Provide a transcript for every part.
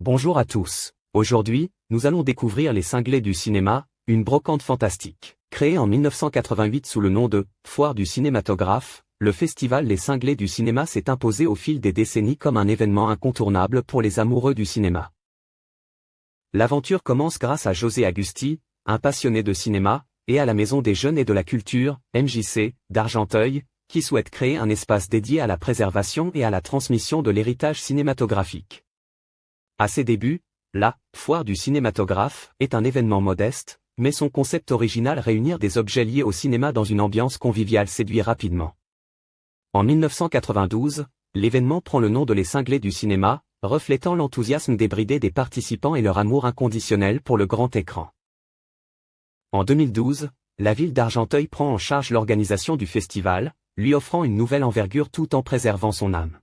Bonjour à tous. Aujourd'hui, nous allons découvrir les cinglés du cinéma, une brocante fantastique. Créé en 1988 sous le nom de « Foire du cinématographe », le festival Les Cinglés du cinéma s'est imposé au fil des décennies comme un événement incontournable pour les amoureux du cinéma. L'aventure commence grâce à José Agusti, un passionné de cinéma, et à la Maison des Jeunes et de la Culture, MJC, d'Argenteuil, qui souhaite créer un espace dédié à la préservation et à la transmission de l'héritage cinématographique. À ses débuts, la « Foire du cinématographe » est un événement modeste, mais son concept original réunir des objets liés au cinéma dans une ambiance conviviale séduit rapidement. En 1992, l'événement prend le nom de Les Cinglés du cinéma, reflétant l'enthousiasme débridé des participants et leur amour inconditionnel pour le grand écran. En 2012, la ville d'Argenteuil prend en charge l'organisation du festival, lui offrant une nouvelle envergure tout en préservant son âme.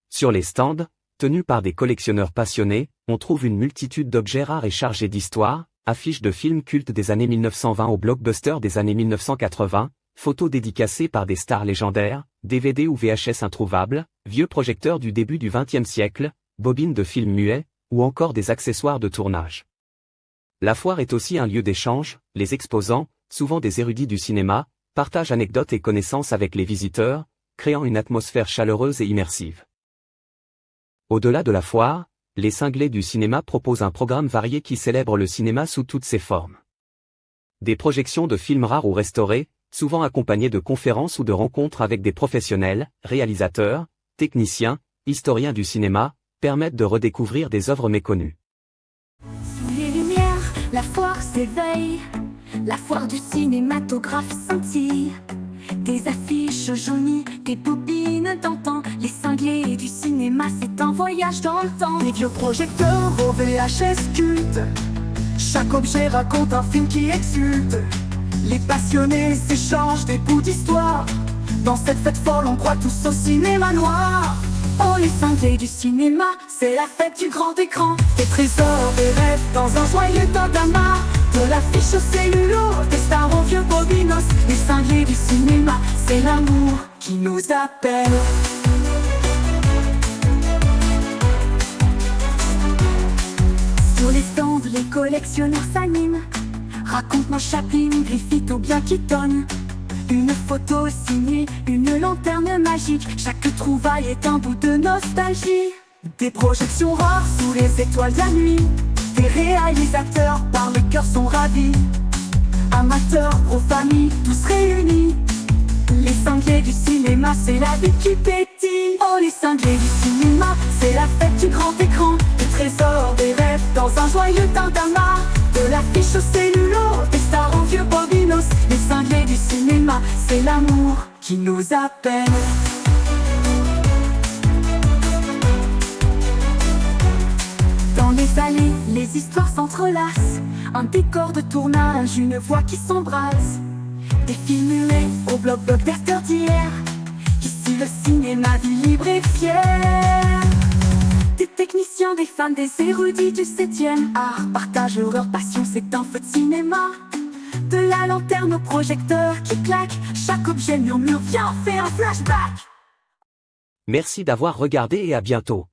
Sur les stands, tenus par des collectionneurs passionnés, on trouve une multitude d'objets rares et chargés d'histoire, affiches de films cultes des années 1920 aux blockbusters des années 1980, photos dédicacées par des stars légendaires, DVD ou VHS introuvables, vieux projecteurs du début du XXe siècle, bobines de films muets, ou encore des accessoires de tournage. La foire est aussi un lieu d'échange, les exposants, souvent des érudits du cinéma, partagent anecdotes et connaissances avec les visiteurs, créant une atmosphère chaleureuse et immersive. Au-delà de la foire, les Cinglés du cinéma proposent un programme varié qui célèbre le cinéma sous toutes ses formes. Des projections de films rares ou restaurés, souvent accompagnées de conférences ou de rencontres avec des professionnels, réalisateurs, techniciens, historiens du cinéma, permettent de redécouvrir des œuvres méconnues. Sous les lumières, la foire s'éveille, la foire du cinématographe scintille. Des affiches jaunies, des bobines d'antan, les cinglés du cinéma, c'est un voyage dans le temps. Des vieux projecteurs au VHS culte, chaque objet raconte un film qui exulte. Les passionnés s'échangent des bouts d'histoire, dans cette fête folle on croit tous au cinéma noir. Oh, les cinglés du cinéma, C'est la fête du grand écran, des trésors, des rêves dans un joyeux tintamarre. De l'affiche au cellulo, des stars aux vieux bobinos. Les cinglés du cinéma, c'est l'amour qui nous appelle. sur les stands, les collectionneurs s'animent. Raconte-moi Chaplin, Griffith ou bien Keaton. Une photo signée, une lanterne magique. Chaque trouvaille est un bout de nostalgie. Des projections rares sous les étoiles de la nuit. Des réalisateurs par le cœur sont ravis. Amateurs, pro familles, tous réunis. Les cinglés du cinéma, c'est la vie qui pétille. Oh, les cinglés du cinéma, c'est la fête du grand écran. Des trésors, des rêves dans un joyeux tintamarre. De l'affiche au cellulo, des stars aux vieux bobinos. Les cinglés du cinéma, c'est l'amour qui nous appelle. Dans les allées, les histoires s'entrelacent. Un décor de tournage, une voix qui s'embrase. Des films muets au blockbuster d'hier. Ici le cinéma vit libre et fier. Des techniciens, des fans, des érudits du 7e art partagent leur passion, c'est un feu de cinéma. De la lanterne au projecteur qui claque, chaque objet murmure, viens, on fait un flashback. Merci d'avoir regardé et à bientôt.